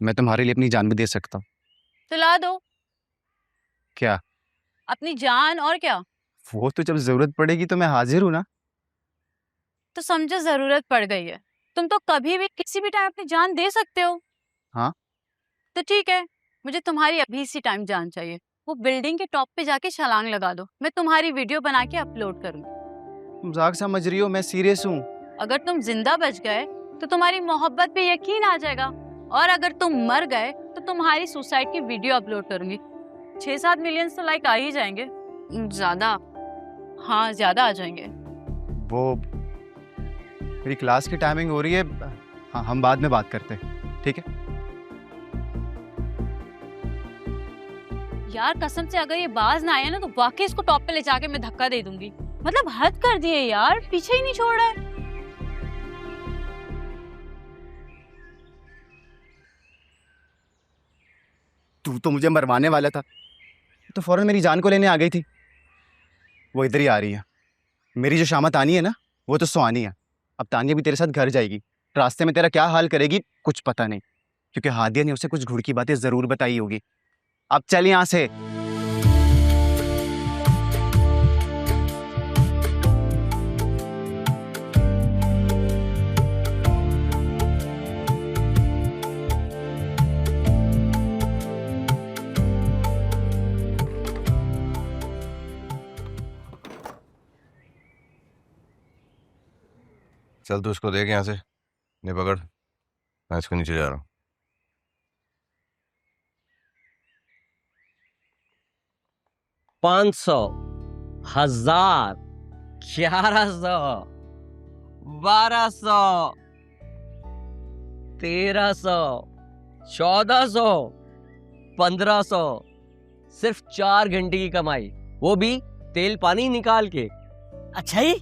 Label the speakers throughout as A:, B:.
A: मैं तुम्हारे लिए अपनी जान भी दे सकता हूँ।
B: तो ला दो
A: क्या?
B: अपनी जान, और क्या।
A: वो तो जब जरूरत पड़ेगी तो मैं हाजिर हूँ ना।
B: तो समझो जरूरत पड़ गई है, तुम तो कभी भी किसी भी टाइम अपनी जान दे सकते हो।
A: हाँ।
B: तो ठीक है, मुझे तुम्हारी अभी इसी टाइम जान चाहिए। वो बिल्डिंग के टॉप पे जाके छलांग लगा दो, मैं तुम्हारी वीडियो बना के अपलोड करूंगी।
A: मजाक समझ रही हो? मैं सीरियस हूँ।
B: अगर तुम जिंदा बच गए तो तुम्हारी मोहब्बत पे यकीन आ जाएगा, और अगर तुम मर गए तो तुम्हारी सुसाइड की वीडियो अपलोड करूंगी। 6-7 मिलियन तो लाइक आ ही जाएंगे। ज्यादा, हाँ ज्यादा आ जाएंगे।
A: वो मेरी क्लास की टाइमिंग हो रही है। हाँ, हम बाद में बात करते हैं, ठीक है?
B: यार कसम से अगर ये बाज ना आया ना तो वाकई इसको टॉप पे ले जाके मैं धक्का दे दूंगी। मतलब हद कर दिए यार, पीछे ही नहीं छोड़ रहा है।
A: तू तो मुझे मरवाने वाला था, तो फौरन मेरी जान को लेने आ गई थी। वो इधर ही आ रही है। मेरी जो शामा तानी है ना, वो तो सुहानी है। अब तानिया भी तेरे साथ घर जाएगी। रास्ते में तेरा क्या हाल करेगी कुछ पता नहीं, क्योंकि हादिया ने उसे कुछ घुड़ की बातें जरूर बताई होगी। अब चल यहाँ से।
C: चल तू उसको देख यहाँ से, नहीं पकड़, मैं इसको नीचे जा रहा हूँ।
D: 500, 1000, 1100, 1200, 1300, 1400, 1500। सिर्फ 4 घंटे की कमाई, वो भी तेल पानी निकाल के।
E: अच्छा ही।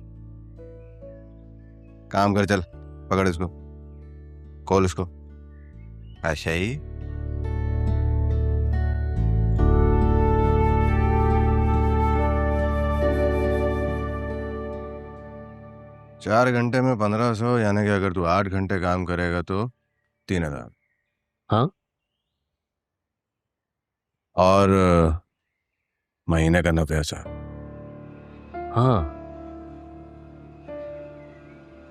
C: काम कर, चल पकड़ इसको, कॉल इसको। अच्छा ही। चार घंटे में 1500, यानी कि अगर तू 8 घंटे काम करेगा तो 3000।
D: हाँ।
C: और महीने का 90,000।
D: हाँ।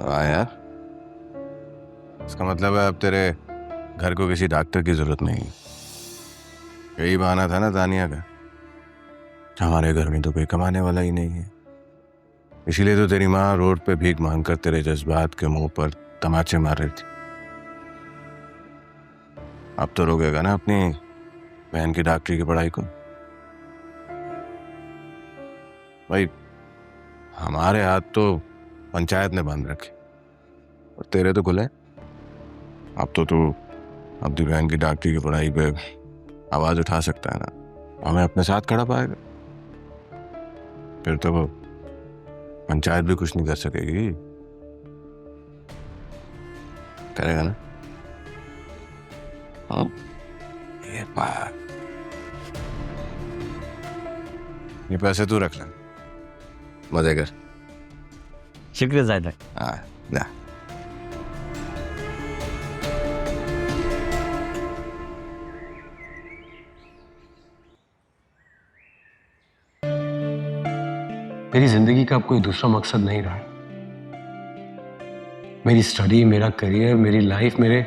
C: हाँ यार, इसका मतलब है अब तेरे घर को किसी डॉक्टर की जरूरत नहीं। यही बहाना था ना तानिया का, हमारे घर में तो कोई कमाने वाला ही नहीं है, इसीलिए तो तेरी माँ रोड पे भीख मांगकर तेरे जज्बात के मुंह पर तमाचे मार रही थी। अब तो रोकेगा ना अपनी बहन की डॉक्टरी की पढ़ाई को? भाई हमारे हाथ तो पंचायत ने बांध रखे, और तेरे तो खुले। अब तो तू अपनी बहन की डॉक्टरी की पढ़ाई पे आवाज उठा सकता है ना, हमें अपने साथ खड़ा पाएगा। फिर तो वो पंचायत भी कुछ नहीं कर सकेगी। करेगा ना? हाँ, ये बात। ये पैसे तू रख ले, मजे कर।
D: शुक्रिया जायदा।
C: हाँ, जा।
F: मेरी जिंदगी का अब कोई दूसरा मकसद नहीं रहा। मेरी स्टडी, मेरा करियर, मेरी लाइफ, मेरे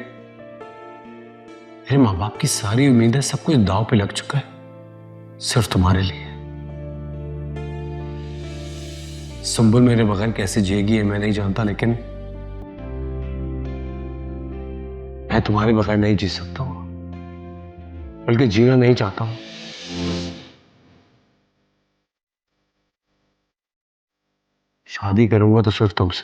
F: माँ बाप की सारी उम्मीदें, सब कुछ दांव पे लग चुका है सिर्फ तुम्हारे लिए। सुंबुल मेरे बगैर कैसे जिएगी है मैं नहीं जानता, लेकिन मैं तुम्हारे बगैर नहीं जी सकता हूं, बल्कि जीना नहीं चाहता हूं। शादी करूंगा तो सिर्फ तुमसे।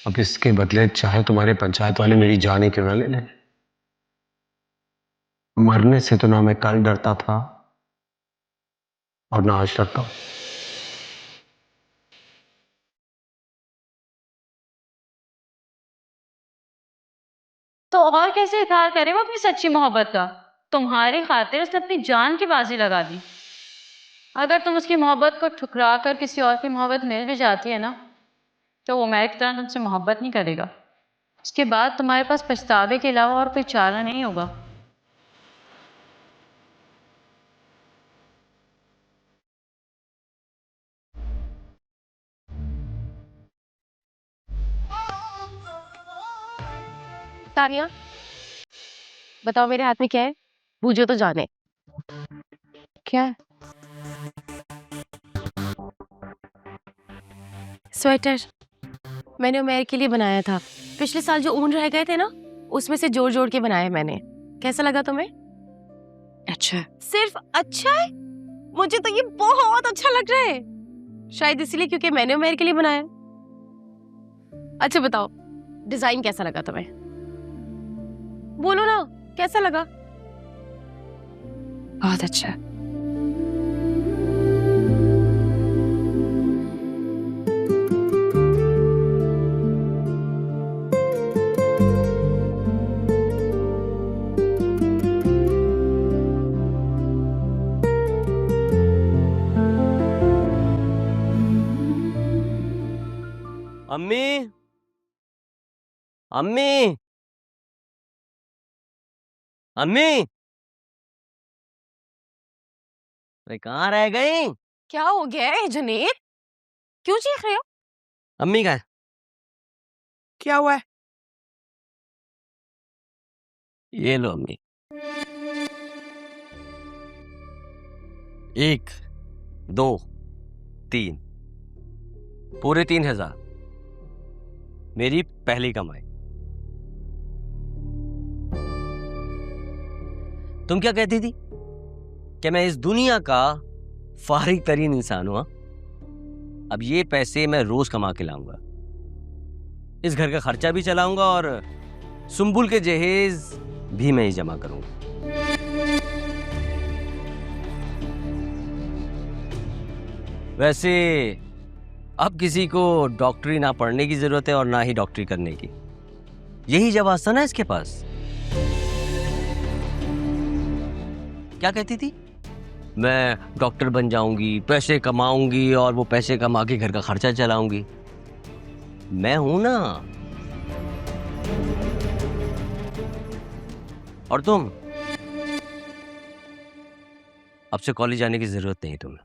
F: अब इसके बदले चाहे तुम्हारे पंचायत वाले मेरी जान ही क्यों ना ले लें। मरने से तो ना मैं कल डरता था और ना आज डरता हूं।
B: तो और कैसे इजहार करे वो अपनी सच्ची मोहब्बत का। तुम्हारी खातिर उसने अपनी जान की बाजी लगा दी। अगर तुम उसकी मोहब्बत को ठुकरा कर किसी और की मोहब्बत मिल भी जाती है ना, तो वो मैं एक तरह तुमसे मोहब्बत नहीं करेगा। इसके बाद तुम्हारे पास पछतावे के अलावा और कोई चारा नहीं होगा।
E: तानिया, बताओ मेरे हाथ में क्या है? पूछो तो जाने। क्या है? स्वेटर। मैंने उमेर के लिए बनाया था। पिछले साल जो ऊन रह गए थे ना, उसमें से जोड़ जोड़ के बनाया मैंने। कैसा लगा तुम्हें? अच्छा। सिर्फ अच्छा है? मुझे तो ये बहुत अच्छा लग रहा है। शायद इसलिए क्योंकि मैंने उमेर के लिए बनाया। अच्छा बताओ, डिजाइन कैसा लगा तुम्हें? बोलो ना, कैसा लगा? बहुत अच्छा।
D: अम्मी, अम्मी, अम्मी, अरे कहाँ रह गई?
E: क्या हो गया है जुनेद? क्यों चीख रहे हो?
D: अम्मी कहाँ है?
E: क्या हुआ है?
D: ये लो अम्मी। 1, 2, 3, पूरे 3000 मेरी पहली कमाई। तुम क्या कहती थी कि मैं इस दुनिया का फारिग तरीन इंसान हूं? अब ये पैसे मैं रोज कमा के लाऊंगा, इस घर का खर्चा भी चलाऊंगा और सुंबुल के जहेज भी मैं ही जमा करूंगा। वैसे अब किसी को डॉक्टरी ना पढ़ने की जरूरत है और ना ही डॉक्टरी करने की। यही जवाब था ना इसके पास। क्या कहती थी? मैं डॉक्टर बन जाऊंगी, पैसे कमाऊंगी और वो पैसे कमा के घर का खर्चा चलाऊंगी। मैं हूं ना। और तुम अब से कॉलेज जाने की जरूरत नहीं तुम्हें।